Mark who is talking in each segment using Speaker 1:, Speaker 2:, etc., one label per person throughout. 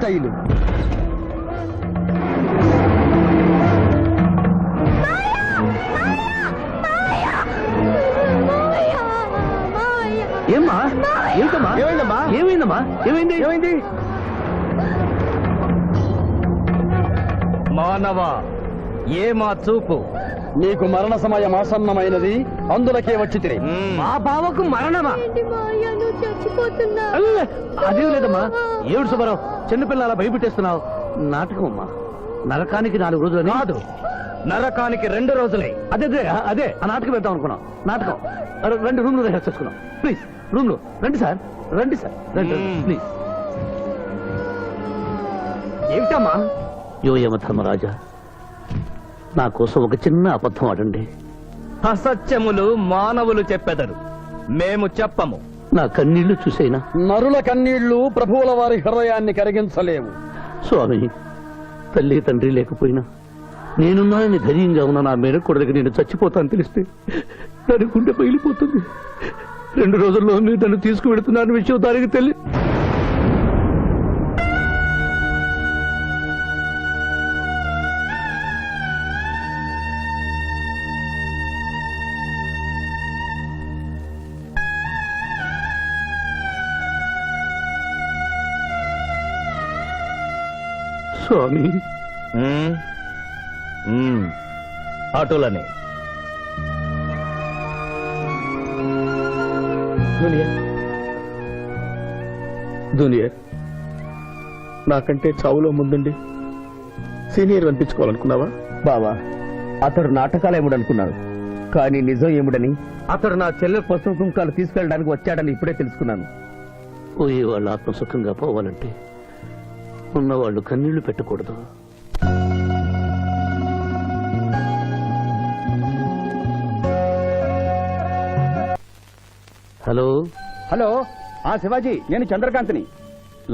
Speaker 1: శైలు.
Speaker 2: ఏమ్మా? ఏంటమ్మా?
Speaker 1: ఏమైందమ్మా?
Speaker 2: ఏమైందమ్మా? ఏమైంది?
Speaker 1: ఏమైంది?
Speaker 2: మానవ ఏమా చూపు?
Speaker 1: నీకు మరణ సమయం ఆసన్నమైనది, అందులకే వచ్చి తిరిగి.
Speaker 2: మా బావకు మరణమా?
Speaker 3: చచ్చిపోతున్నా.
Speaker 2: అదేం లేదమ్మా. ఏడు సుబ్బారావు, చిన్నపిల్లల భయపెట్టేస్తున్నావు. నాటకం అమ్మా. నరకానికి 4 రోజులు కాదు, నరకానికి 2 రోజులే. అదే అదే ఆ నాటకం వెళ్తాం అనుకున్నాం. నాటకం 2 రూమ్లు రిహార్స్ చేసుకున్నాం. ప్లీజ్ రూమ్ లో రండి సార్, రండి సార్, రండి ప్లీజ్. ఏమిటమ్మా? యోయమ ధర్మరాజా, నా కోసం ఒక చిన్న అబద్ధం ఆడండి. అసత్యములు మానవులు చెప్పెదరు, మేము చెప్పము. నా కన్నీళ్లు చూసేనా?
Speaker 1: నరుల కన్నీళ్లు ప్రభువుల వారి హృదయాన్ని కరిగించలేవు.
Speaker 2: స్వామి, తల్లి తండ్రి లేకపోయినా నేనున్నానని ధైర్యంగా ఉన్న నా మేనకోడలికి నేను చచ్చిపోతాను తెలిస్తే దాని గుండె పగిలిపోతుంది. 2 రోజుల్లో మీరు నన్ను తీసుకువెడుతున్నాను విషయం దానికి తెలియ. స్వామి, ఆటోలనే జూనియర్, నాకంటే చావులో ముందుండి సీనియర్ అనిపించుకోవాలనుకున్నావా?
Speaker 4: బావా, అతడు నాటకాలు ఏముడనుకున్నాడు, కానీ నిజం ఏముడని
Speaker 2: అతడు నా చెల్లె
Speaker 4: పసుపు కుంకాలు తీసుకెళ్ళడానికి వచ్చాడని ఇప్పుడే తెలుసుకున్నాను.
Speaker 2: పోయే వాళ్ళు ఆత్మసుఖంగా పోవాలంటే ఉన్నవాళ్ళు కన్నీళ్లు పెట్టకూడదు. హలో
Speaker 5: హలో, శివాజీ, నేను చంద్రకాంత్ని.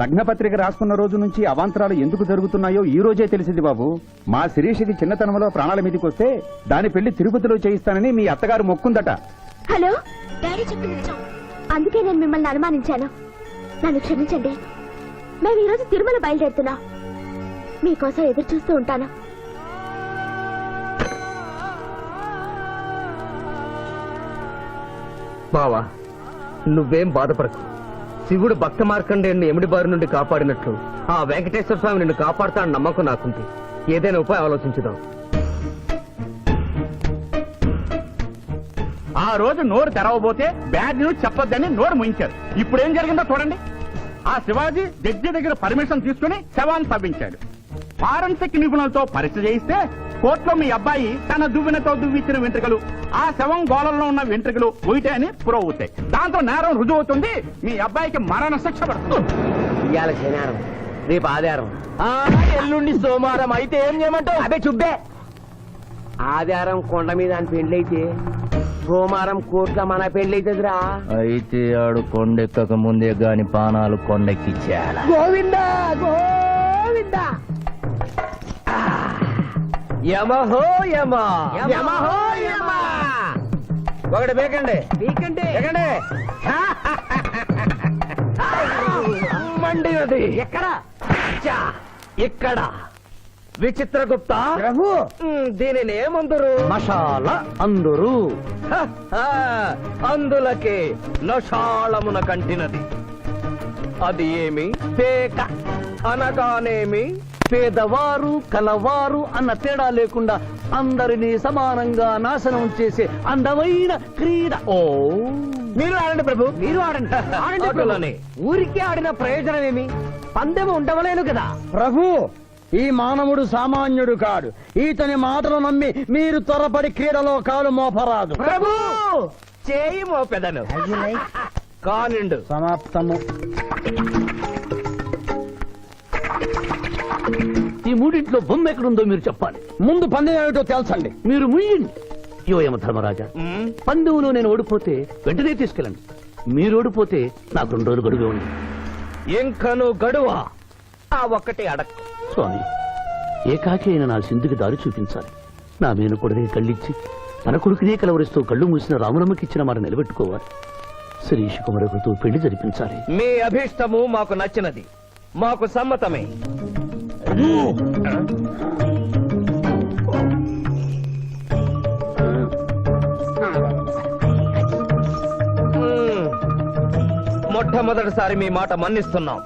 Speaker 5: లగ్నపత్రిక రాసుకున్న రోజు నుంచి అవాంతరాలు ఎందుకు జరుగుతున్నాయో ఈ రోజే తెలిసింది బాబు. మా శిరీషకి చిన్నతనంలో ప్రాణాల మీదకి వస్తే దాని పెళ్లి తిరుపతిలో చేయిస్తానని మీ అత్తగారు మొక్కుందట.
Speaker 3: హలో, డాడీ చెప్పింది నిజం. అందుకే నేను మిమ్మల్ని అనుమానించాను. నన్ను క్షమించండి. మేము ఈరోజు తిరుమల బయలుదేరుతున్నాం. మీకోసం ఎదురు చూస్తూ ఉంటాను.
Speaker 4: బావా, నువ్వేం బాధపడకు. శివుడు భక్త మార్కండేయుని ఎమిడి బారి నుండి కాపాడినట్లు ఆ వెంకటేశ్వర స్వామి నిన్ను కాపాడుతాడని నమ్మకం నాకుంది. ఏదైనా ఉపాయం ఆలోచించుదాం.
Speaker 5: ఆ రోజు నోరు తెరవబోతే బ్యాడ్ న్యూస్ చెప్పొద్దని నోరు ముయించారు. ఇప్పుడు ఏం జరిగిందో చూడండి. ఆ శివాజీ జడ్జి దగ్గర పర్మిషన్ తీసుకుని శవాన్ని తవ్వించాడు. ఫారెన్సిక్ నిపుణులతో పరీక్ష చేయిస్తే కోర్టులో మీ అబ్బాయి తన దువ్వెనతో దువ్విచ్చిన వెంట్రుకలు, ఆ శవం గోళంలో ఉన్న వెంట్రుకలు ఒకటే అని ప్రూవ్ అవుతాయి. దాంతో నేరం రుజువు అవుతుంది. మీ అబ్బాయికి మరణ శిక్ష పడుతుంది.
Speaker 4: ఇవాళ శనివారం, రేపు ఆదివారం, ఎల్లుండి సోమవారం. అయితే ఏం చేయమంటావు? అదే చుబ్బే. ఆదివారం కొండ మీద అని పెళ్లైతే సోమవారం కోట్ల మన పెళ్లైతుందిరా.
Speaker 2: అయితే ఆడు కొండెక్కక ముందే గాని పానాలు కొండెక్కిచ్చేయాల.
Speaker 4: గోవిందా గోవిందా. యమహో యమ, యమహో యమ. ఒకటి బేకండి, బీకండి, మండినది. ఎక్కడ? ఇక్కడ. విచిత్రగుప్త ప్రభు, దీనిని ఏమందరు?
Speaker 2: మషాల అందరు.
Speaker 4: అందులకే నషాళమున కంటినది. అది ఏమి? పేక అనగానేమి?
Speaker 2: పేదవారు కలవారు అన్న తేడా లేకుండా అందరినీ సమానంగా నాశనం చేసే అందమైన క్రీడ.
Speaker 4: ఓ, మీరు ఆడండి ప్రభు, మీరు ఆడండి. ఆడండి. ఊరికి ఆడిన ప్రయోజనం ఏమి? పందెము ఉండవలేను కదా
Speaker 1: ప్రభు. ఈ మానవుడు సామాన్యుడు కాడు. ఈతని మాటలు నమ్మి మీరు త్వరపడి క్రీడలో కాలు మోపరాదు.
Speaker 4: ప్రభు, చేయి మోపెదను. కానిండు.
Speaker 1: సమాప్తము.
Speaker 2: ఈ మూడింట్లో బొమ్మ ఎక్కడుందో మీరు చెప్పాలి.
Speaker 1: ముందు పందెం ఏమిటో తెలుసండి.
Speaker 2: మీరు ముయ్యండి. యోయమ ధర్మరాజా, పందెంలో నేను ఓడిపోతే వెంటనే తీసుకెళ్ళండి. మీరు ఓడిపోతే నాకు 2 రోజులు గడువే ఉంది.
Speaker 4: ఇంకను గడువా? ఆ ఒక్కటే అడక్.
Speaker 2: స్వామి, ఏకాకి అయిన నా సింధుకి దారి చూపించాలి. నా మేనకోడనే కళ్ళిచ్చి తన కొడుకునే కలవరిస్తూ కళ్ళు మూసిన రామరమ్మకి ఇచ్చిన మాట నిలబెట్టుకోవాలి. శిరీష్ కుమరకుతో పెళ్లి జరిపించాలి.
Speaker 4: మీ అభీష్టము మాకు నచ్చినది. మాకు సమ్మతమే. మొట్టమొదటిసారి మీ మాట మన్నిస్తున్నాం.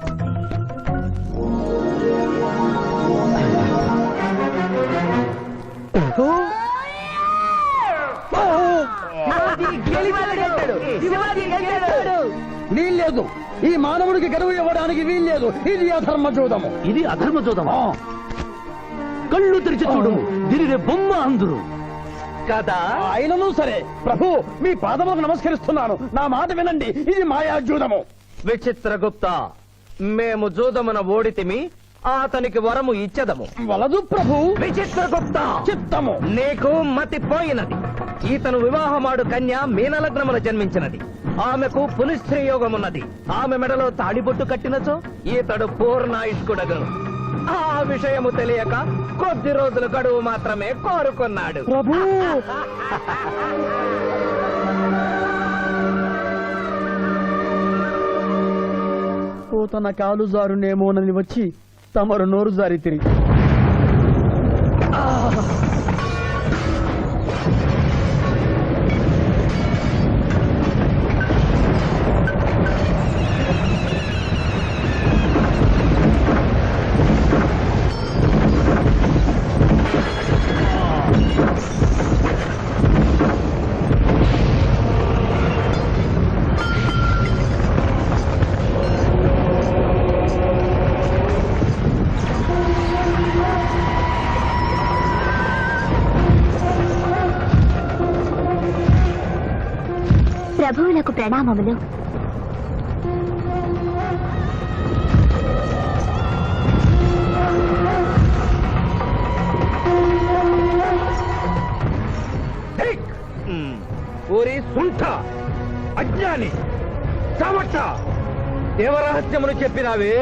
Speaker 1: వీల్లేదు, ఈ మానవుడికి గడువు ఇవ్వడానికి వీల్లేదు. ఇది అధర్మ జూదము.
Speaker 2: ఇది అధర్మ చూద్దామా? కళ్ళు తెరిచి చూడు, దీనినే బొమ్మ అందురు
Speaker 4: కదా.
Speaker 1: అయినను సరే ప్రభు, మీ పాదములకు నమస్కరిస్తున్నాను. నా మాట వినండి, ఇది మాయాజూదము.
Speaker 4: విచిత్రగుప్త, మేము జూదమున ఓడితిమి, అతనికి వరము ఇచ్చదము.
Speaker 1: వలదు ప్రభు.
Speaker 4: విచిత్రగుప్త,
Speaker 1: చిత్తము.
Speaker 4: నీకు మతి పోయినది. ఈతను వివాహమాడు కన్య మీనలగ్నమున జన్మించినది. ఆమెకు పునిస్త్రీ యోగమున్నది. ఆమె మెడలో తాడిబొట్టు కట్టినచో ఈతడు పూర్ణాయుష్కుడగను. ఆ విషయము తెలియక కొద్ది రోజుల గడువు మాత్రమే కోరుకున్నాడు.
Speaker 1: ప్రభు, ఓ తన కాలు జారునేమోనని వచ్చి తమరు నోరు జారి తిరిగి
Speaker 3: ప్రభువులకు ప్రణామములు.
Speaker 4: ఓరి సుంఠ, అజ్ఞాని, చవట, దేవరహస్యమును చెప్పినావే.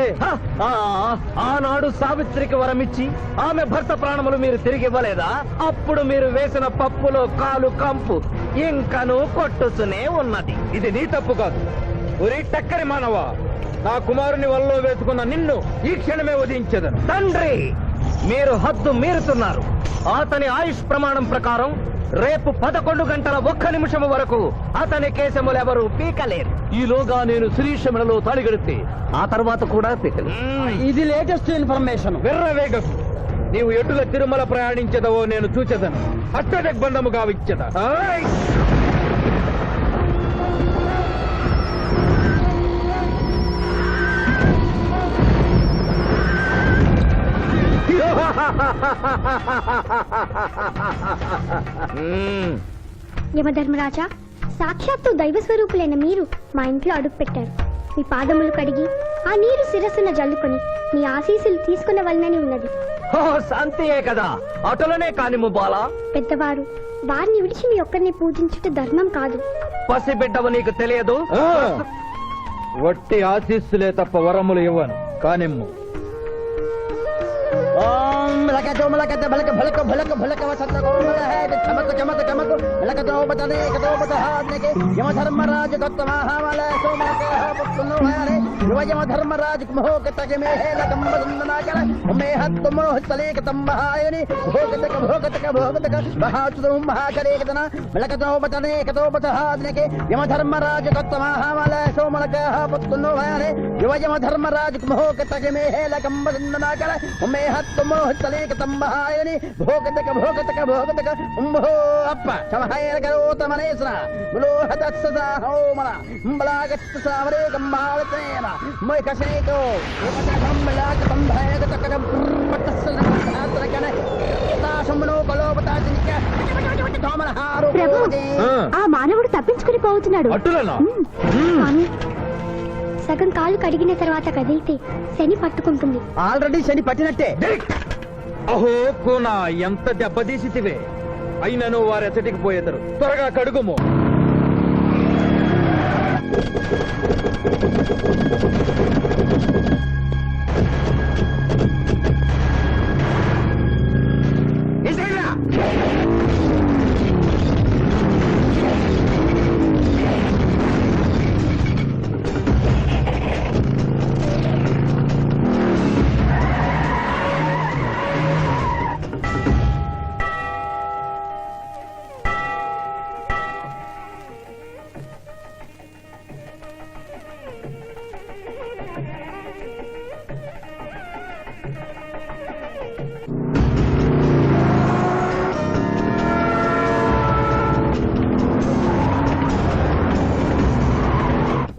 Speaker 4: ఆనాడు సావిత్రికి వరమిచ్చి ఆమె భర్త ప్రాణములు మీరు తిరిగి ఇవ్వలేదా? అప్పుడు మీరు వేసిన పప్పులో కాలు కంపు ఇంకను కొట్టుతూనే ఉన్నది. ఇది నీ తప్పు కాదు. ఒరే టక్కరి మానవ, నా కుమారుని వల్ల వేసుకున్న నిన్ను ఈ క్షణమే వధించదను. తండ్రి, మీరు హద్దు మీరుతున్నారు. అతని ఆయుష్ ప్రమాణం ప్రకారం రేపు 11 గంటల 1 నిమిషము వరకు అతని కేశములెవరూ పీకలేరు.
Speaker 2: ఈలోగా నేను శిరీష మెడలో తాళిగడితే ఆ తర్వాత కూడా పీకలే.
Speaker 1: ఇది లేటెస్ట్ ఇన్ఫర్మేషన్.
Speaker 4: వెర్రవేగకు. నీవు ఎటుల తిరుమల ప్రయాణించదవో నేను చూచెదను. అట్టదగ్బంధము గావిచ్చద.
Speaker 3: యమధర్మరాజా, సాక్షాత్తు దైవ స్వరూపులైన మీరు మా ఇంట్లో అడుగు పెట్టారు. మీ పాదములు కడిగి ఆ నీరు శిరస్సున జల్లుకొని మీ ఆశీస్సులు తీసుకునవలనని ఉన్నది.
Speaker 4: శాంతియే కదా, అటులనే కానిము బాలా.
Speaker 3: పెద్దవారు, వారిని విడిచి మీ ఒక్కరిని పూజించుట ధర్మం కాదు.
Speaker 4: పసిబిడ్డవు నీకు తెలియదు. వట్టి ఆశీస్సులే తప్ప వరములు ఇవ్వను. కానిమ్ము.
Speaker 1: మలకతో మలకత బలక భలక భలక భలక వసంతకో మలహేత చమక చమక చమక మలకతో బతనే కతో బతహాద్నకే యమధర్మరాజ దత్తమహామల సోమక పుత్తును హరే యమధర్మరాజ మోహకతగ మేహేల కంబదందనాకల మేహత్తు మోహతలేక తంబహాయని భోగతక మహాతుదు మహాకరేకతన మలకతో బతనే కతో బతహాద్నకే యమధర్మరాజ దత్తమహామల సోమక పుత్తును హరే యమధర్మరాజ మోహకతగ మేహేల కంబదందనాకల మేహత్తు మోహతలేక తంబహాయని భోగతక ఉంభో అప్ప సమహాయన కరోతమనేశ్వర ములోహతస్స హోమల బలాగత్త సావరే కంబాలతేన మై కసేతో కంబలాక సంభయగతక పట్టస్సన ధాత్రకన తాశమనో కలోపతాజినిక తోమలహారు.
Speaker 3: ప్రభు, ఆ మానవుడు తప్పించుకుని పోతున్నాడు. స్వామి, సగం కాలు కడిగిన తర్వాత కదిలితే శని పట్టుకుంటుంది.
Speaker 1: ఆల్రెడీ శని పట్టినట్టే.
Speaker 4: అహో కూనా, ఎంత దెబ్బతీసితివే. అయినను వారెచ్చటికి పోయేదరు. త్వరగా కడుగుము.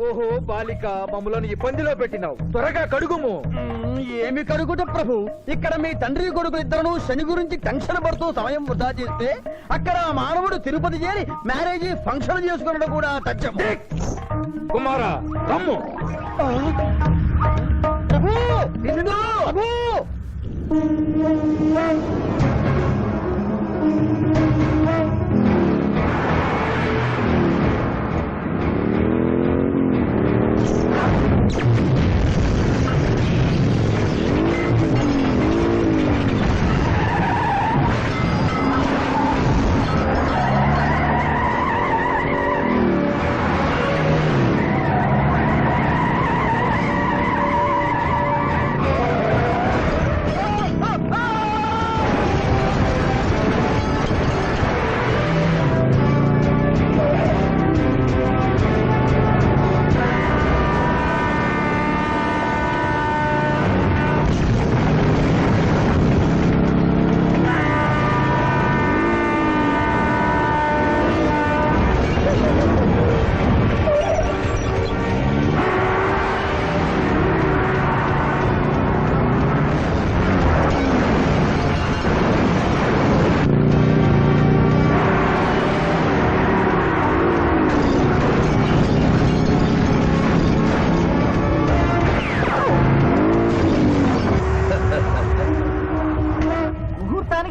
Speaker 1: ఓహో బాలిక, మమ్మలను ఇబ్బందిలో పెట్టినావు, త్వరగా కడుగుము. ఏమి కడుగుట ప్రభు, ఇక్కడ మీ తండ్రి కొడుకులు ఇద్దరు శని గురించి టెన్షన్ పడుతూ సమయం వృధా చేస్తే అక్కడ ఆ మానవుడు తిరుపతి చేరి మ్యారేజ్ ఫంక్షన్ చేసుకున్నాడు కూడా తథ్యం. కుమారా రమ్ము. ప్రభు, నిన్ను, ప్రభు.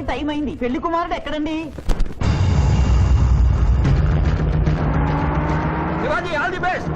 Speaker 6: టైం అయింది, పెళ్లి కుమారుడు ఎక్కడండి?
Speaker 1: Shivaji, all the best.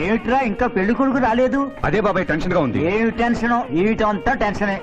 Speaker 6: ఏమిట్రా ఇంకా పెళ్లి కొడుకు రాలేదు?
Speaker 5: అదే బాబాయ్ టెన్షన్ గా ఉంది.
Speaker 6: ఏమి టెన్షన్, ఏమిటంతా టెన్షనే.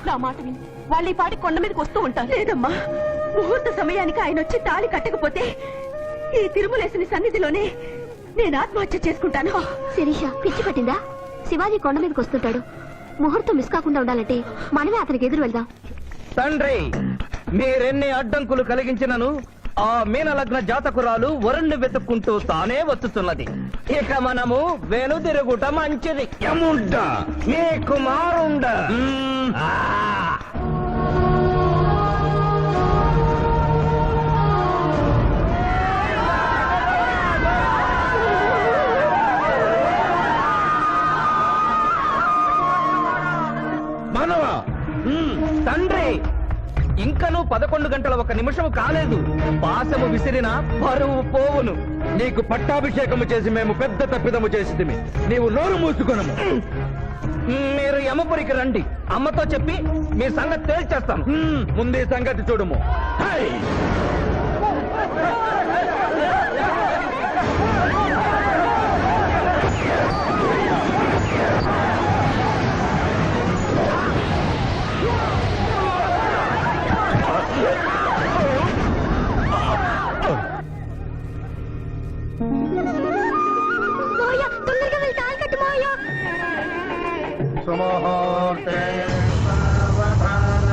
Speaker 7: నా మాట విని వాళ్ళు ఈ పాటి కొండ మీదకి వస్తూ ఉంటారు. లేదమ్మా, ముహూర్త సమయానికి ఆయన వచ్చి తాళి కట్టకపోతే ఈ తిరుమలేసిన సన్నిధిలోనే నేను ఆత్మహత్య చేసుకుంటాను.
Speaker 3: శిరీష పిచ్చి పట్టిందా? శివాజీ కొండ మీదకి వస్తుంటాడు. ముహూర్తం మిస్ కాకుండా ఉండాలంటే మనమే అతనికి ఎదురు వెళ్దాం.
Speaker 1: తండ్రి, మీరెన్ని అడ్డంకులు కలిగించినను ఆ మీనలగ్న జాతకురాలు వరుణ్ణి వెతుక్కుంటూ తానే వస్తున్నది. ఇక మనము వెనుదిరుగుట మంచిది. యముండ మీ కుమారుండ. మనవా తండ్రి, ఇంకనూ 11 గంటల 1 నిమిషము కాలేదు. పాశము విసిరిన బరువు పోవును. నీకు పట్టాభిషేకము చేసి మేము పెద్ద తప్పిదము చేసితిమి. నీవు నోరు మూసుకొనము. మీరు యమపురికి రండి. అమ్మతో చెప్పి మీ సంగతి తేల్చేస్తాం. ముందే సంగతి చూడము. హై!
Speaker 3: మోయ, తొందరగా వెళ్ళి తాళి కట్టు మోయ.
Speaker 1: సుముహూర్తే సావధాన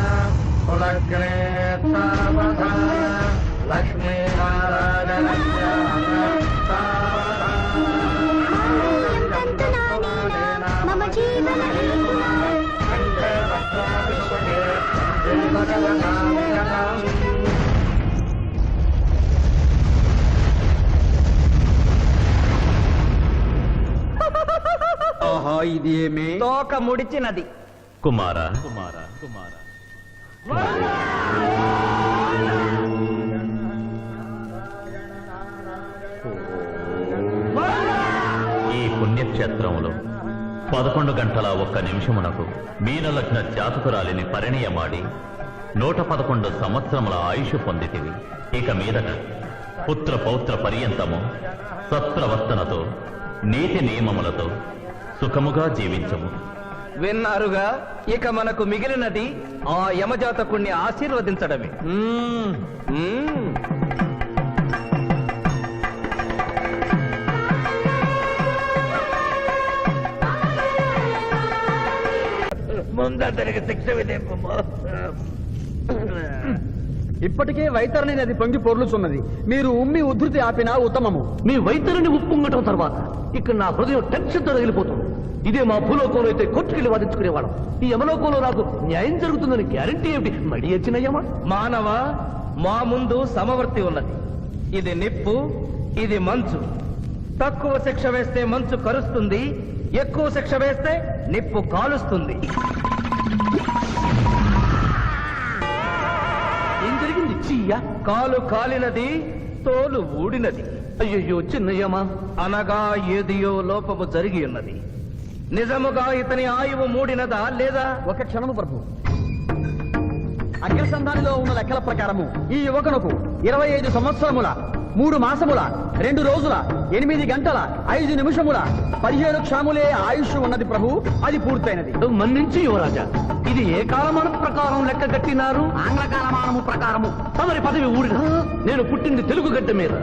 Speaker 1: కులగ్నే సావధాన లక్ష్మీనారాయణ
Speaker 3: మమ జీవన
Speaker 1: ఆహా, ఇది ఏమి తోక ముడిచినది.
Speaker 8: కుమార ఈ పుణ్యక్షేత్రంలో 11 గంటల 1 నిమిషమునకు మీనలగ్న జాతకురాలిని పరిణయమాడి 111 సంవత్సరముల ఆయుష్ పొందితివి. ఇక మీదట పుత్ర పౌత్ర పర్యంతము సత్ప్రవర్తనతో నీతి నియమములతో సుఖముగా జీవించము.
Speaker 1: విన్నారుగా, ఇక మనకు మిగిలినది ఆ యమజాతకుణ్ణి ఆశీర్వదించడమే. ముందరికి శిక్ష విధింపము. ఇప్పటికే వైతరణి నది పొంగి పొర్లుచున్నది. మీరు ఉమ్మి ఉధృతి ఆపినా ఉత్తమము.
Speaker 2: మీ వైద్యుని ఉప్పొంగటం తర్వాత ఇక్కడ నా హృదయం టెన్షన్తో రగిలిపోతుంది. ఇదే మా భూలోకంలో అయితే కోర్టుకెళ్ళి వాదించుకునేవాళ్ళం. ఈ యమలోకంలో నాకు న్యాయం జరుగుతుందని గ్యారంటీ ఏమిటి? మడి వచ్చినయ్యమా?
Speaker 1: మానవ, మా ముందు సమవర్తి ఉన్నది. ఇది నిప్పు, ఇది మంచు. తక్కువ శిక్ష వేస్తే మంచు కరుస్తుంది, ఎక్కువ శిక్ష వేస్తే నిప్పు కాలుస్తుంది.
Speaker 2: ఏం జరిగింది? చీయా
Speaker 1: కాలు కాలినది, తోలు ఊడినది.
Speaker 2: అయ్యయ్యో చిన్నయ్యమా.
Speaker 1: అనగా ఏదియో లోపము జరిగి ఉన్నది. నిజముగా ఇతని ఆయువు మూడినదా లేదా? ఒక క్షణము ప్రభు. అగ్రసంధానిలో ఉన్న లెక్కల ప్రకారము ఈ యువకునకు 25 సంవత్సరముల 3 మాసముల 2 రోజుల 8 గంటల 5 నిమిషముల 17 క్షాములే ఆయుష్ ఉన్నది ప్రభు. అది పూర్తయినది.
Speaker 2: మన్నించి యువరాజా, ఇది ఏ కాలమానం ప్రకారం లెక్క కట్టినారు?
Speaker 6: ఆంగ్ల కాలమానము ప్రకారము.
Speaker 2: తమరి పదవి ఊడిన నేను పుట్టింది తెలుగు గడ్డ మీద,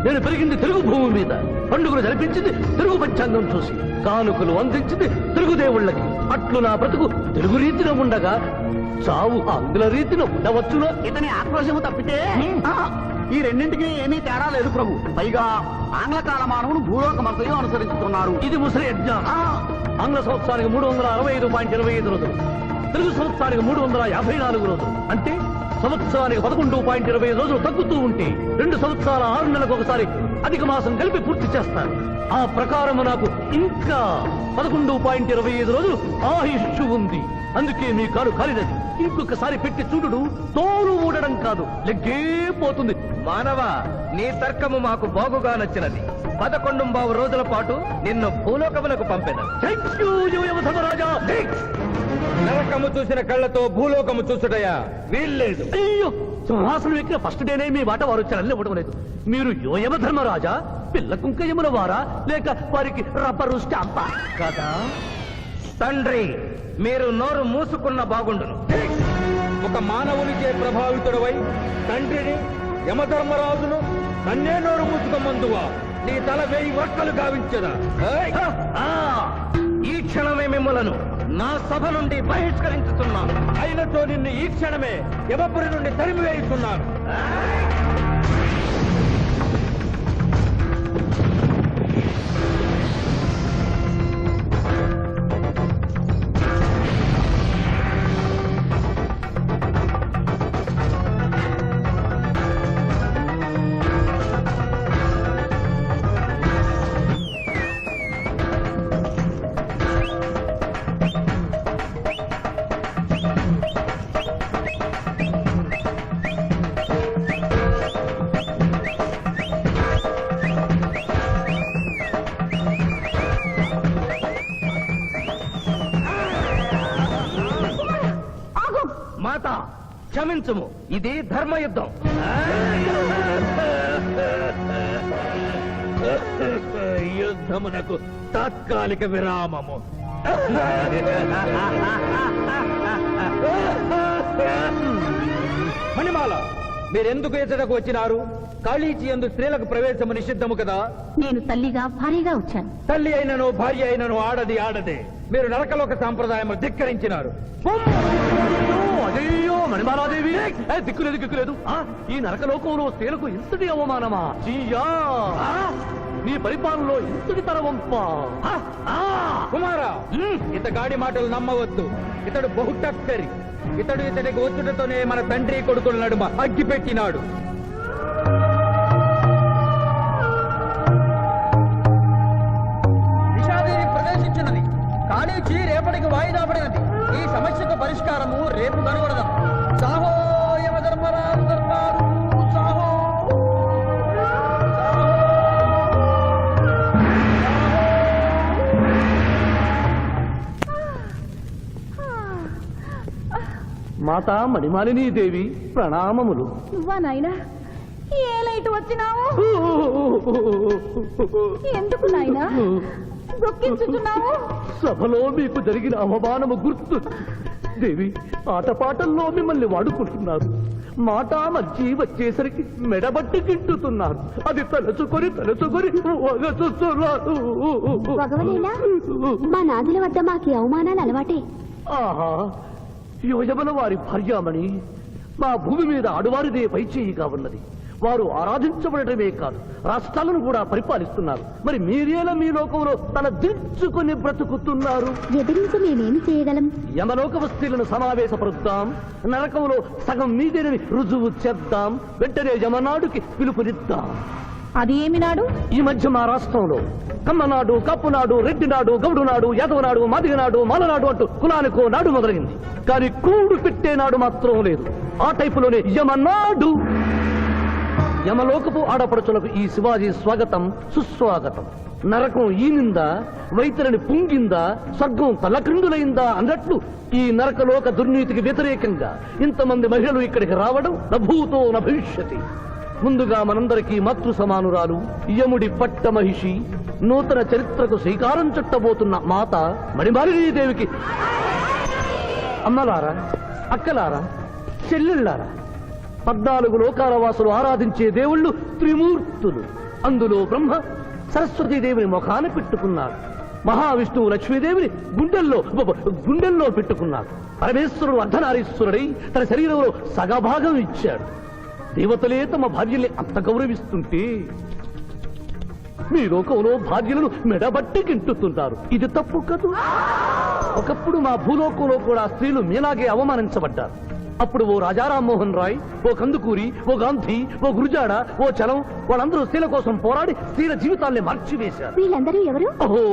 Speaker 2: నేను పెరిగింది తెలుగు భూమి మీద, పండుగలు జరిపించింది తెలుగు పంచాంగం చూసి, కానుకలు అందించింది తెలుగు దేవుళ్ళకి. అట్లు నా బ్రతుకు తెలుగు రీతిలో ఉండగా చావు ఆంగ్ల రీతిలో ఉండవచ్చునా?
Speaker 6: ఇతని ఆక్రోశము తప్పితే ఈ రెండింటికి ఏమీ తేడా లేదు ప్రభు. పైగా ఆంగ్ల కాలమానమును భూలోకమంతయు అనుసరిస్తున్నారు.
Speaker 2: ఇది ముసలి యజ్ఞం. ఆంగ్ల సంవత్సరానికి 365.25 రోజులు, తెలుగు సంవత్సరానికి 354 రోజులు. అంటే సంవత్సరానికి 11.25 రోజులు తగ్గుతూ ఉంటే 2 సంవత్సరాల 6 నెలలకు ఒకసారి అధిక మాసం కలిపి పూర్తి చేస్తారు. ఆ ప్రకారం నాకు ఇంకా 11.25 రోజులు ఆయుష్షు ఉంది. అందుకే మీ కాలు కాలినది. ఇంకొకసారి పెట్టి చూడు, తోలు ఊడడం కాదు, లెగ్గే పోతుంది.
Speaker 1: మానవ, నీ తర్కము మాకు బాగుగా నచ్చినది. 11 రోజుల పాటు నిన్ను భూలోకములకు పంపెదను.
Speaker 2: Thank you యువధర్మరాజా.
Speaker 1: నరకము చూసిన కళ్ళతో భూలోకము చూసుటయా వీల్లేదు.
Speaker 2: అయ్యో, సింహాసనం ఎక్కిన ఫస్ట్ డేనే మీ మాట వారు చలని ఇవ్వడం లేదు. మీరు యోయమ ధర్మరాజా, పిల్ల కుంకయముల వారా, లేక వారికి రబ్బరు స్టాంపా?
Speaker 1: కదా,
Speaker 4: తండ్రి మీరు నోరు మూసుకున్న బాగుండును.
Speaker 1: ఒక మానవునిచే ప్రభావితుడవై తండ్రిని యమధర్మరాజును నన్నే నోరు మూసుకోమందువా నీ తల 1000 వక్కలు గావించదా? ఏయ్!
Speaker 4: ఈ క్షణమే మిమ్మలను నా సభ నుండి బహిష్కరించుతున్నాను.
Speaker 1: అయినతో నిన్ను ఈ క్షణమే యమపురి నుండి తరిమి వేయిస్తున్నాను.
Speaker 4: మాత క్షమించుము, ఇది ధర్మయుద్ధం.
Speaker 1: యుద్ధమునకు తాత్కాలిక విరామము. మణిమాల, మీరెందుకు ఎచ్చటకు వచ్చినారు? కాళీచి యందు స్త్రీలకు ప్రవేశము నిషిద్ధము కదా?
Speaker 7: నేను తల్లిగా భారీగా వచ్చాను.
Speaker 1: తల్లి అయినను భార్య అయినను ఆడది ఆడదే. మీరు నరకలోక సాంప్రదాయము ధిక్కరించినారు.
Speaker 2: అయ్యో మణిమాలాదేవి, దిక్కులేదు దిక్కులేదు. ఈ నరకలోకంలో స్త్రీలకు ఇంతటి అవమానమా? చీయా! నీ పరిపాలనలో ఇంతటి తరవంప.
Speaker 1: కుమారా, ఇతగాడి మాటలు నమ్మవద్దు. ఇతడు బహుటక్కరి. ఇతడికి వచ్చుటతోనే మన తండ్రి కొడుకుల నడుమ అగ్గి పెట్టినాడు. నిషాదేవి ప్రవేశించినది. కాళీచి రేపటికి వాయిదా పడినది. ఈ సమస్యకు పరిష్కారము రేపు కనుగొడదాం. సాహో యమధర్మరాజు దర్బారు, సాహో!
Speaker 2: మాతా మణిమాలినీ దేవి ప్రణామములు.
Speaker 7: నువ్వా నాయనా? ఏ లైట్ వచ్చినావు? ఎందుకు నాయనా దొక్కించుతున్నావు?
Speaker 2: సభలో మీకు జరిగిన అవమానము గుర్తు. దేవి, ఆటపాటల్లో మిమ్మల్ని వాడుకుంటున్నారు. మాట మర్చి వచ్చేసరికి మెడబట్టి గిట్టుతున్నారు. అది తలుచుకొని వగచుస్తున్నారు.
Speaker 3: భగవనేలా మా నాదుల వద్ద మాకు అవమానాలు అలవాటే.
Speaker 2: ఆహా, యువజముల వారి భార్యామణి మా భూమి మీద ఆడువారిదే పైచేయిగా ఉన్నది. వారు ఆరాధించబడటమే కాదు, రాష్ట్రాలను కూడా పరిపాలిస్తున్నారు. మరి మీరేలా మీ లోకంలో తల దించుకొని బ్రతుకుతున్నారు?
Speaker 3: ఎదిరించి మేమేమి చేయగలం?
Speaker 2: యమలోక వస్తువులను సమావేశపరుద్దాం. నరకంలో సగం మీదేనని రుజువు చేద్దాం. వెంటనే యమనాడుకి పిలుపునిద్దాం.
Speaker 7: అది ఏమి నాడు?
Speaker 2: ఈ మధ్య మా రాష్ట్రంలో కమ్మనాడు, కప్పునాడు, రెడ్డినాడు, గౌడునాడు, యాదవనాడు, మాదిగనాడు, మాలనాడు అంటూ కులానికో నాడు మొదలైంది. కానీ కూడు పెట్టే నాడు మాత్రం లేదు. ఆ టైపులోనే యమనాడు. యమలోకపు ఆడపడుచులకు ఈ శివాజీ స్వాగతం సుస్వాగతం. నరకం ఈనిందా, వైతరిని పుంగిందా, స్వర్గం తలక్రిందులైందా అన్నట్లు ఈ నరకలోక దుర్నీతికి వ్యతిరేకంగా ఇంతమంది మహిళలు ఇక్కడికి రావడం నభూతో నభవిష్యతి. ముందుగా మనందరికీ మాతృ సమానురాలు, యముడి పట్ట మహిషి, నూతన చరిత్రకు శ్రీకారం చుట్టబోతున్న మాత మణిమాలినీదేవికి అమ్మలారా, అక్కలారా, చెల్లెళ్ళారా, 14 లోకాల వాసులు ఆరాధించే దేవుళ్ళు త్రిమూర్తులు. అందులో బ్రహ్మ సరస్వతీదేవిని ముఖాన పెట్టుకున్నారు. మహావిష్ణువు లక్ష్మీదేవిని గుండెల్లో పెట్టుకున్నాడు. పరమేశ్వరుడు అర్ధనారీశ్వరుడై తన శరీరంలో సగభాగం ఇచ్చాడు. దేవతలే తమ భార్యల్ని అంత గౌరవిస్తుంటే మీ లోకంలో భార్యలను మెడబట్టి గింటుతుంటారు. ఇది తప్పు కదూ. ఒకప్పుడు మా భూలోకంలో కూడా స్త్రీలు మీలాగే అవమానించబడ్డారు. అప్పుడు ఓ రాజా రామ్మోహన్ రాయ్, ఓ కందుకూరి, ఓ గాంధీ, ఓ గురుజాడ, ఓ చలం వాళ్ళందరూ స్త్రీల కోసం పోరాడి స్త్రీల జీవితాల్ని మార్చివేశారు.
Speaker 3: వీళ్ళందరూ ఎవరు?
Speaker 2: ఓహో,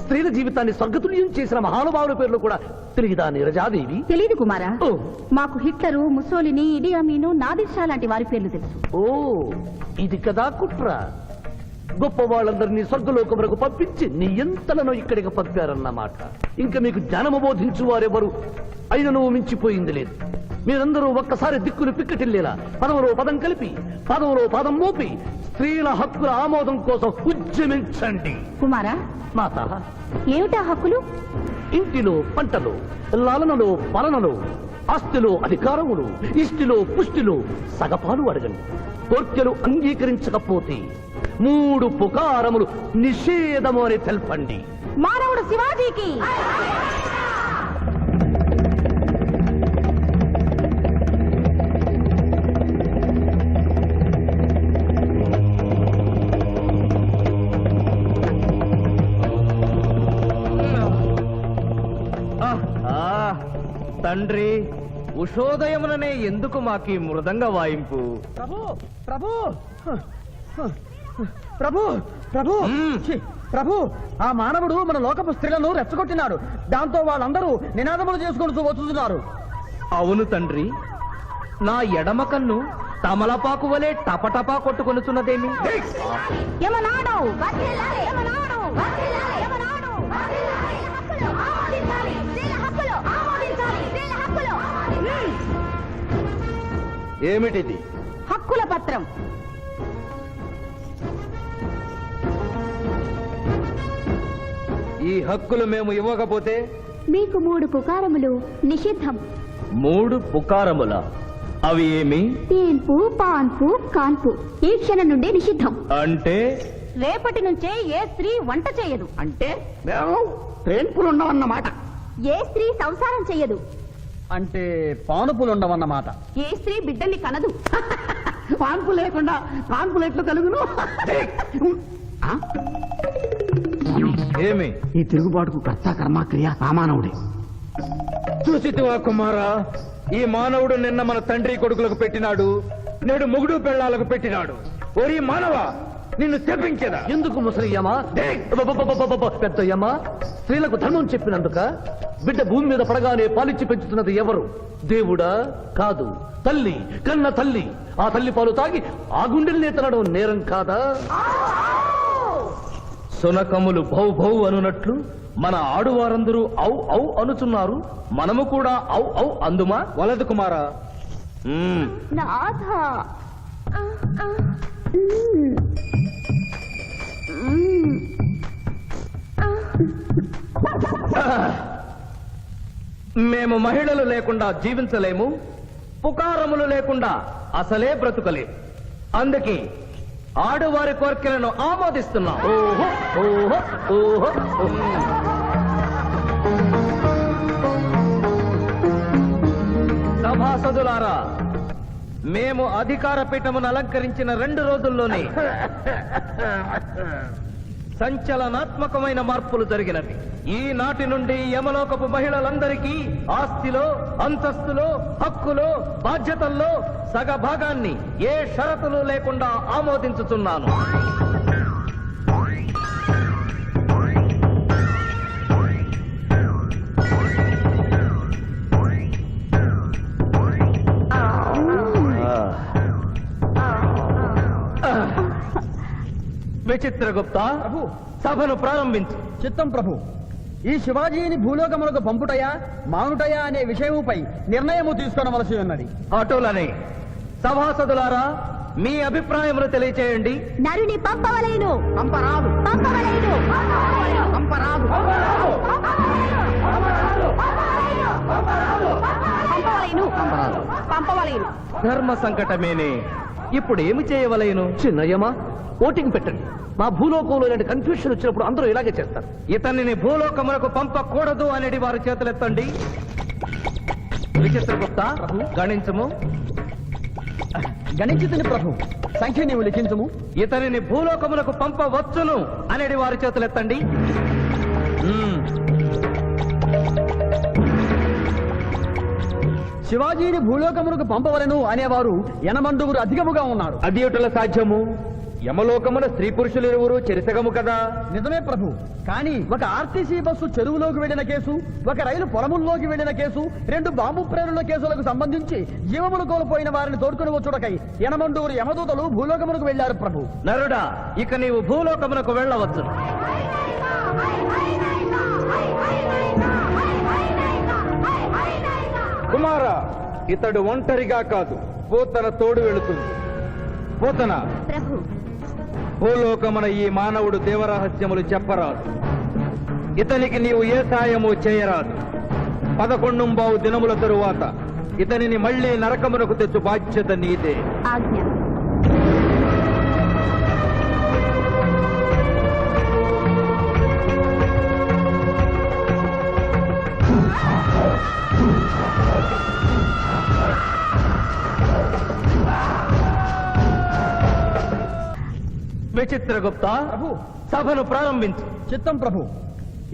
Speaker 2: స్త్రీల జీవితాన్ని స్వర్గతుల్యం చేసిన మహానుభావుల పేర్లు కూడా తెలియదా నీరజాదేవి?
Speaker 7: తెలీదు కుమారా.
Speaker 2: ఓ,
Speaker 7: మాకు హిట్లరు, ముసోలిని, ఇడి అమీను, నాదిర్షా లాంటి వారి పేర్లు తెలుసు.
Speaker 2: ఓ, ఇది కదా కుట్ర. గొప్ప వాళ్ళందరినీ స్వర్గలోకములకు పంపించి నీ ఎంతలను ఇక్కడికి పంపారన్నమాట. ఇంకా మీకు జ్ఞానము బోధించు వారెవరు అయినను మించిపోయింది లేదు. మీరందరూ ఒక్కసారి దిక్కులు పిక్కటిల్లేలా పదములో పదం కలిపి, పదములో పదం మోపి స్త్రీల హక్కుల ఆమోదం కోసం ఉద్యమించండి.
Speaker 7: కుమారా,
Speaker 2: మాత,
Speaker 7: ఏమిటా హక్కులు?
Speaker 2: ఇంటిలో పంటలు, లాలనలో పాలనలు, ఆస్తిలో అధికారములు, ఇష్టిలో పుష్టిలో సగపాలు అడగండి. కోర్కెలు అంగీకరించకపోతే 3 పుకారములు నిషేధము అని తెల్పండి.
Speaker 7: మానవుడు శివాజీకి!
Speaker 4: తండ్రి, ఉషోదయముననే ఎందుకు మాకీ మృదంగ వాయింపు?
Speaker 1: ప్రభు ప్రభు ప్రభు ప్రభు ఛీ, ప్రభు, ఆ మానవుడు మన లోకపు స్త్రీలను రెచ్చగొట్టినాడు. దాంతో వాళ్ళందరూ నినాదములు చేసుకుంటూ వచ్చుతున్నారు.
Speaker 4: అవును తండ్రి, నా ఎడమ కన్ను తమలపాకు వలె టపటపా కొట్టుకొనుచున్నదేమి?
Speaker 7: యమనాడు!
Speaker 1: ఏమిటిది?
Speaker 7: హక్కుల పత్రం.
Speaker 4: ఈ హక్కులు మేము ఇవ్వకపోతే
Speaker 3: మీకు 3 పుకారములు నిషిద్ధం.
Speaker 4: 3 పుకారముల? అవి ఏమి?
Speaker 3: తేన్పు, పాన్పు, కాన్పు ఈ క్షణం నుండి నిషిద్ధం.
Speaker 4: అంటే
Speaker 7: రేపటి నుంచే ఏ స్త్రీ వంట చేయదు.
Speaker 6: అంటే మేము ట్రైన్పులు ఉండవన్నమాట.
Speaker 3: ఏ స్త్రీ సంసారం చెయ్యదు.
Speaker 1: అంటే పానుపులుండవన్నమాట.
Speaker 7: ఏ స్త్రీ బిడ్డల్ని కనదు.
Speaker 6: పాన్పు లేకుండా కాన్పులు ఎట్లు కలుగును? ఆ?
Speaker 4: ఏమి?
Speaker 6: ఈ తిరుగుబాటుకు కర్త కర్మక్రియ రామానవుడే.
Speaker 4: చూసితివా కుమారా, ఈ మానవుడు నిన్న మన తండ్రి కొడుకులకు పెట్టినాడు, నేడు మొగుడు పెళ్ళాలకు పెట్టినాడు. ఓరి మానవ, నిన్ను శపించదా?
Speaker 2: ఎందుకు ముసలియమా? పెద్దయ్యమ్మా, స్త్రీలకు ధర్మం చెప్పినందుక? బిడ్డ భూమి మీద పడగానే పాలిచ్చి పెంచుతున్నది ఎవరు? దేవుడా? కాదు, తల్లి, కన్న తల్లి. ఆ తల్లి పాలు తాగి ఆ గుండెల్ని తినడం నేరం కాదా?
Speaker 4: సునకములు భౌ భౌ అనునట్లు మన ఆడువారందరూ ఔ ఔ అనుచున్నారు. మనము కూడా ఔ ఔ అందుమా? వలదు కుమారా.
Speaker 3: నాథ.
Speaker 4: మేము మహిళలు లేకుండా జీవించలేము, పుకారములు లేకుండా అసలే బ్రతుకలేము. అందుకే ఆడువారి కోరికలను ఆమోదిస్తున్నాం.
Speaker 2: ఓహో ఓహో ఓహో ఓహో.
Speaker 4: సభాసదులారా, మేము అధికార పీఠమును అలంకరించిన 2 రోజుల్లోనే సంచలనాత్మకమైన మార్పులు జరిగినవి. ఈనాటి నుండి యమలోకపు మహిళలందరికీ ఆస్తిలో, అంతస్తులో, హక్కులో, బాధ్యతల్లో సగభాగాన్ని ఏ షరతులు లేకుండా ఆమోదించుతున్నాను. విచిత్రగుప్త, సభను ప్రారంభించు.
Speaker 1: చిత్తం ప్రభు. ఈ శివాజీని భూలోకములకు పంపుటయా మానుటయా అనే విషయముపై నిర్ణయము తీసుకోవలసి ఉన్నది.
Speaker 4: అటులనే సభాసదులారా, మీ అభిప్రాయములు తెలియచేయండి.
Speaker 3: నరుని పంపవలేను.
Speaker 6: పంపరాదు,
Speaker 3: పంపవలేను.
Speaker 6: పంపరాదు.
Speaker 7: పంపవలేను. పంపవలేను.
Speaker 4: ధర్మ సంకటమేనే. ఇప్పుడు ఏమి చేయవలేను?
Speaker 2: చిన్నయ్యమా, ఓటింగ్ పెట్టండి. మా భూలోకంలో ఇలాంటి కన్ఫ్యూషన్ వచ్చినప్పుడు అందరూ ఇలాగే చేస్తారు.
Speaker 4: ఇతనిని భూలోకములకు పంపకూడదు అనేది వారి చేతులెత్తండి. విచిత్రగుప్త, గణించము.
Speaker 1: గణించుతుని ప్రభు. సంఖ్య నీవు లిఖించము.
Speaker 4: ఇతనిని భూలోకములకు పంపవచ్చును అనేది వారి చేతులెత్తండి.
Speaker 1: శివాజీని భూలోకములకు పంపవలను అనేవారు 80 అధికముగా ఉన్నారు.
Speaker 4: అది ఎటుల సాధ్యము? యమలోకమున స్త్రీ పురుషులు ఇరువురు చెరిసగము కదా.
Speaker 1: నిజమే ప్రభు. కానీ ఒక ఆర్టీసీ బస్సు చెరువులోకి వెళ్లిన కేసు, ఒక రైలు పొలముల్లోకి వెళ్లిన కేసు, 2 బాంబు ప్రేరుల కేసులకు సంబంధించి జీవములు కోల్పోయిన వారిని తోడుకుని వచ్చుటకై 80 యమదూతలు భూలోకమునకు వెళ్లారు ప్రభు.
Speaker 4: నరుడా, ఇక నీవు భూలోకమునకు వెళ్ళవచ్చు. కుమార, ఇతడు ఒంటరిగా కాదు, పోతన తోడు వెళుతుంది. పోతన,
Speaker 3: ప్రభు,
Speaker 1: భూలోకమున ఈ మానవుడు దేవరహస్యములు చెప్పరాదు. ఇతనికి నీవు ఏ సాయము చేయరాదు. 11 దినముల తరువాత ఇతనిని మళ్లీ నరకమునకు తెచ్చు బాధ్యత నీదే.
Speaker 3: ఆజ్ఞ.
Speaker 1: విచిత్రగుప్త సభను ప్రారంభించు.
Speaker 6: చిత్తం ప్రభు.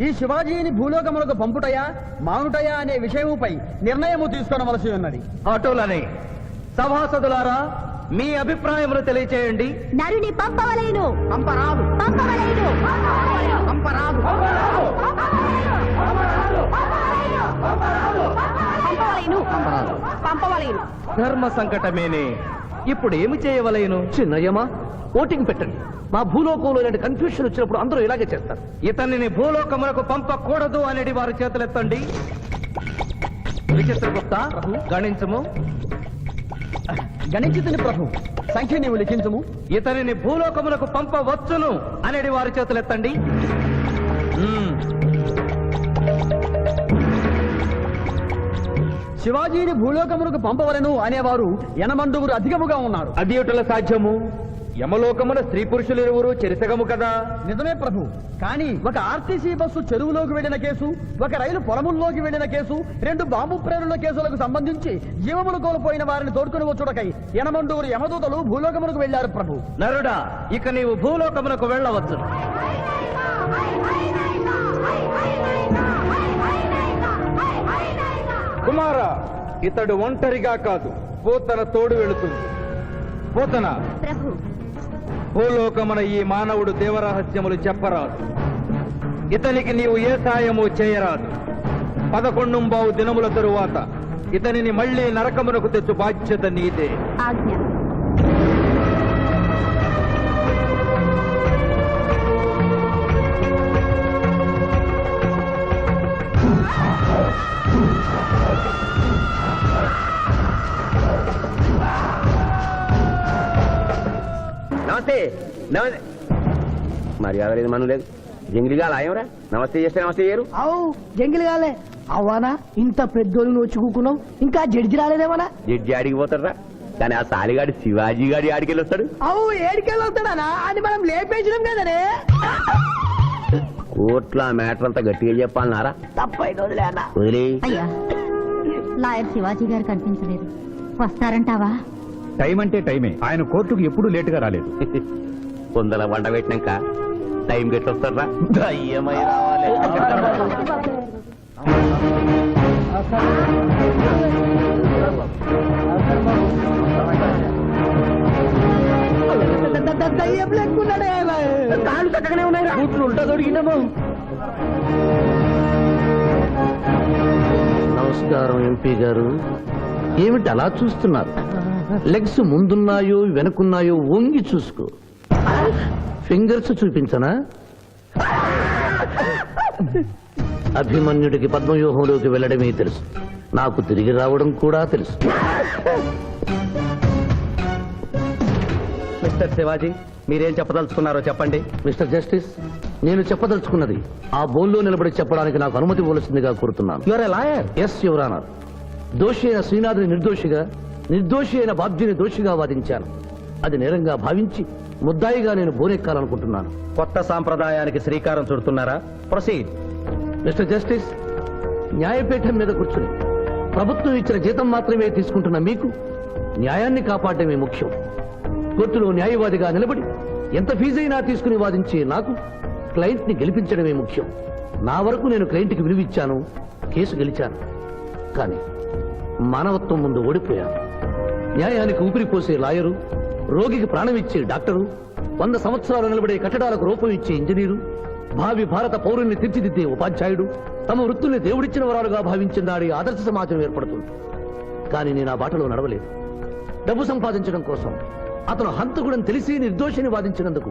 Speaker 6: ఈ శివాజీని భూలోకములకు పంపుటయా మానుటయా అనే విషయముపై నిర్ణయము తీసుకొనవలసి ఉన్నది.
Speaker 1: అటులనే సభాసదులారా మీ అభిప్రాయములు తెలియచేయండి.
Speaker 3: నరుని పంపవలేను.
Speaker 6: పంపరాదు.
Speaker 3: పంపవలేను.
Speaker 6: పంపరాదు.
Speaker 3: పంపవలేను.
Speaker 6: పంపరాదు.
Speaker 3: పంపవలేను.
Speaker 1: ధర్మ సంకటమేనే. ఇప్పుడు ఏమి చేయవలేను?
Speaker 2: చిన్నయ్యమా ఓటింగ్ పెట్టండి. మా భూలోకంలో ఇలాంటి కన్ఫ్యూషన్ వచ్చినప్పుడు అందరూ ఇలాగే చేస్తారు.
Speaker 1: ఇతనిని భూలోకమునకు పంపకూడదు అనేది వారి చేతులెత్తండి. విచిత్రగుప్త గణించము.
Speaker 6: గణించుతుని ప్రభు. సంఖ్య నీవు లిఖించుము.
Speaker 1: ఇతనిని భూలోకమునకు పంపవచ్చును అనేది వారి చేతులెత్తండి.
Speaker 6: శివాజీని భూలోకములకు పంపవలను అనేవారు 80 అధికముగా ఉన్నారు.
Speaker 1: అది ఎటుల సాధ్యము? యమలోకమున స్త్రీ పురుషులు ఇరువురు చెరిసగము కదా.
Speaker 6: నిజమే ప్రభు. కానీ ఒక ఆర్టీసీ బస్సు చెరువులోకి వెళ్లిన కేసు, ఒక రైలు పొలముల్లోకి వెళ్లిన కేసు, 2 బాంబు ప్రేరుల కేసులకు సంబంధించి జీవములు కోల్పోయిన వారిని తోడుకుని వచ్చుటకై 80 యమదూతలు భూలోకమునకు వెళ్లారు ప్రభు.
Speaker 1: నరుడా, ఇక నీవు భూలోకమునకు వెళ్ళవచ్చు. కుమార, ఇతడు ఒంటరిగా కాదు, పోతన తోడు వెళుతుంది. పోతన,
Speaker 3: ప్రభు.
Speaker 1: భూలోకమున ఈ మానవుడు దేవరహస్యములు చెప్పరాదు. ఇతనికి నీవు ఏ సాయము చేయరాదు. 11 దినముల తరువాత ఇతనిని మళ్లీ నరకమునకు తెచ్చు బాధ్యత నీదే.
Speaker 3: ఆజ్ఞ.
Speaker 4: నమస్తే. నమస్తే. మర్యాద లేదు, మనం లేదు. జంగిలిగా లాయంరా. నమస్తే చేస్తే నమస్తే చేయరు.
Speaker 9: అవు జంగిల్ కాలే అవ్వానా ఇంత పెద్దోళ్ళు వచ్చి కూకున్నావు, ఇంకా జడ్జి రాలేదేమన్నా?
Speaker 4: జడ్జి ఆడికి పోతారా, కానీ ఆ సాలిగాడి శివాజీ గాడి ఆడికి వెళ్ళి వస్తాడు.
Speaker 9: అవు ఏడికెళ్ళి వస్తాడనా? అది మనం లేపేసినాం కదనే.
Speaker 4: కోట్ల మ్యాటర్ అంతా గట్టిగా చెప్పాలన్నారా?
Speaker 9: తప్పైన వదిలే అన్న.
Speaker 4: వదిలే.
Speaker 3: అయ్యా, లాయర్ శివాజీ గారు కనిపించలేదు. వస్తారంటావా?
Speaker 5: టైం అంటే టైమే. ఆయన కోర్టుకు ఎప్పుడు లేటుగా రాలేదు.
Speaker 4: కొందల వంట పెట్టినాక టైం గట్టి వస్తారా? దయ్యమై రావాలి.
Speaker 9: దయ్యం లెక్కున్నాడే.
Speaker 4: కాళ్ళు చక్కగానే ఉన్నాయి. కూతురు ఉంటా దొరికిందేమో.
Speaker 2: నమస్కారం ఎంపీ గారు. ఏమిటి అలా చూస్తున్నారు? లెగ్స్ ముందున్నాయో వెనుకున్నాయో వంగి చూసుకో. ఫింగర్స్ చూపించనా? అభిమన్యుడికి పద్మవ్యూహంలోకి వెళ్ళడమే తెలుసు, నాకు తిరిగి రావడం కూడా తెలుసు.
Speaker 1: మిస్టర్ శివాజీ, మీరేం చెప్పదలుచుకున్నారో చెప్పండి.
Speaker 2: మిస్టర్ జస్టిస్, నేను చెప్పదలుచుకున్నది ఆ బోన్లో నిలబడి చెప్పడానికి నాకు అనుమతి ఇవ్వవలసిందిగా కోరుతున్నాను.
Speaker 1: You're a lawyer.
Speaker 2: Yes your honour. దోషి అయిన శ్రీనాథుని నిర్దోషిగా, నిర్దోషి అయిన బాబ్జీని దోషిగా వాదించాను. అది నేరంగా భావించి ముద్దాయిగా నేను బోనెక్కాలనుకుంటున్నాను.
Speaker 1: కొత్త సాంప్రదాయానికి శ్రీకారం చుడుతున్నారా? ప్రొసీడ్.
Speaker 2: మిస్టర్ జస్టిస్, న్యాయపీఠం మీద కూర్చుని ప్రభుత్వం ఇచ్చిన జీతం మాత్రమే తీసుకుంటున్న మీకు న్యాయాన్ని కాపాడమే ముఖ్యం. కోర్టులో న్యాయవాదిగా నిలబడి ఎంత ఫీజైనా తీసుకుని వాదించే నాకు క్లయింట్ ని గెలిపించడమే ముఖ్యం. నా వరకు నేను క్లయింట్ కి విలువిచ్చాను, కేసు గెలిచాను. కానీ మానవత్వం ముందు ఓడిపోయాను. న్యాయానికి ఊపిరిపోసే లాయరు, రోగికి ప్రాణం ఇచ్చే డాక్టరు, 100 సంవత్సరాలు నిలబడే కట్టడాలకు రూపం ఇచ్చే ఇంజనీరు, భావి భారత పౌరుల్ని తీర్చిదిద్దే ఉపాధ్యాయుడు తమ వృత్తుల్ని దేవుడిచ్చిన వరాలుగా భావించిన నాడి ఆదర్శ సమాజం ఏర్పడుతుంది. కానీ నేను ఆ బాటలో నడవలేదు. డబ్బు సంపాదించడం కోసం అతను హంతకుడని తెలిసి నిర్దోషిని వాదించినందుకు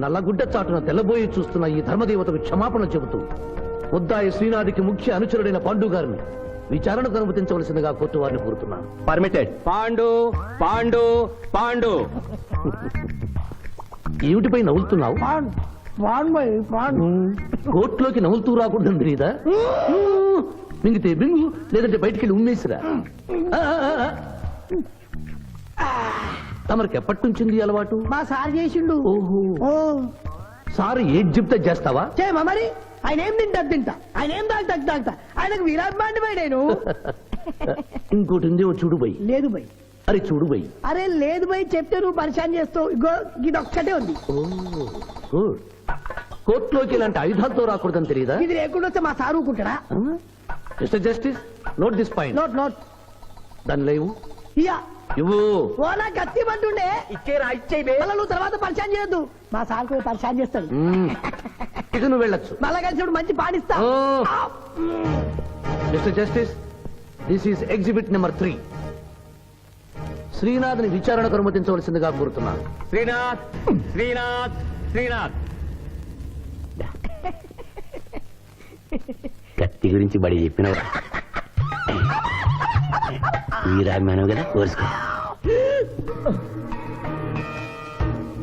Speaker 2: నల్లగుడ్డ చాటున తెల్లబోయి చూస్తున్న ఈ ధర్మదేవతకు క్షమాపణ చెబుతూ ముద్దాయి శ్రీనాథికి ముఖ్య అనుచరుడైన పాండు గారిని విచారణకు అనుమతించవలసిందిగా కోర్టు వారిని కోరుతున్నాను.
Speaker 1: పర్మిటెడ్. పాండు పాండు పాండు.
Speaker 2: ఏమిటిపై నవ్వులుతున్నావు
Speaker 9: పాన్ పాన్ బై పాన్
Speaker 2: కోర్టులోకి నవ్వులుతూ రాకూడదు తెలీదా మింగితే బింగు లేదంటే బయటికి వెళ్ళి ఉమ్మేసిరా తమరికి ఎప్పటి నుంచింది ఈ అలవాటు
Speaker 9: మా సార్ చేసిండు
Speaker 2: ఓహో
Speaker 9: ఓ
Speaker 2: సార్ ఏది చెప్తే చేస్తావా
Speaker 9: చేయమా మరి ఆయన ఏం తింటా ఆయన ఏం తాగుతా ఆయనకు విరాట్ బై నేను
Speaker 2: ఇంకోటి ఉంది ఓ చూడు బై
Speaker 9: లేదు బై
Speaker 2: అరే చూడు బై
Speaker 9: అరే లేదు బై చెప్తే నువ్వు పరిశాన్ చేస్తావు ఇగో ఇది ఒక్కటే ఉంది
Speaker 2: గుడ్ కోర్టులోకి ఇలాంటి ఆయుధాలతో రాకూడదని తెలియదా
Speaker 9: ఇది లేకుండా వస్తే మా సార్ ఊరుకుంటాడా
Speaker 2: mister justice note this point
Speaker 9: note note
Speaker 2: దాని లేవు
Speaker 9: ఇయ్యా
Speaker 2: ఇవ్వు
Speaker 9: ఓ నా కత్తి పట్టుండే
Speaker 4: ఇచ్చేరా ఇచ్చేయి
Speaker 9: మళ్ళా నువ్వు తర్వాత పరిశాన్ చేయొద్దు మా సార్ కూడా పరిశాన్ చేస్తాడు
Speaker 2: ఇక నువ్వు వెళ్ళొచ్చు
Speaker 9: మళ్ళా కలిసి మంచి పాడిస్తా
Speaker 2: mister justice this is exhibit number 3 శ్రీనాథ్ని విచారణకు అనుమతించవలసిందిగా కోరుతున్నాను
Speaker 4: శ్రీనాథ్ శ్రీనాథ్ శ్రీనాథ్ కత్తి గురించి బడి చెప్పినవా వీరాభిమానం కదా కోరుసుకో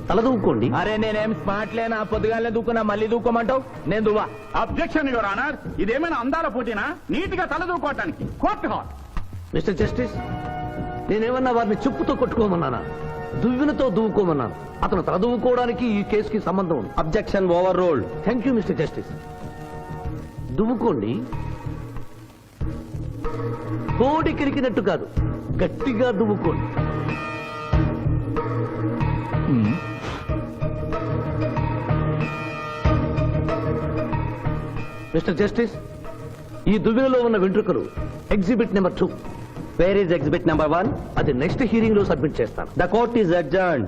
Speaker 2: తలదూకోండి
Speaker 4: అరే నేనేం స్మార్ట్ లేనా పొద్దుగానే దూకున్నా మళ్ళీ దూకోమంటావు నేను దువ్వా
Speaker 5: అబ్జెక్షన్ యువర్ ఆనర్ ఇదేమైనా అందాల పోటీనా నీట్ గా తలదూకోవటానికి కోర్టు హాల్
Speaker 2: మిస్టర్ జస్టిస్ నేనేమన్నా వారిని చెప్పుతో కొట్టుకోమన్నానా దువ్వినతో దువ్వుకోమన్నాను అతను తల దువ్వుకోవడానికి ఈ కేసుకి సంబంధం ఉంది
Speaker 1: objection overruled.
Speaker 2: Thank you mister justice దువ్వుకోండి కోడి కిరికినట్టు కాదు గట్టిగా దువ్వుకోండి మిస్టర్ జస్టిస్ ఈ దువ్వెనలో ఉన్న వెంట్రుకలు exhibit number 2
Speaker 1: where is exhibit number 1?
Speaker 2: అది నెక్స్ట్ హీరింగ్ లో సబ్మిట్ చేస్తాను
Speaker 1: ద కోర్ట్ ఈస్ అడ్జర్న్డ్.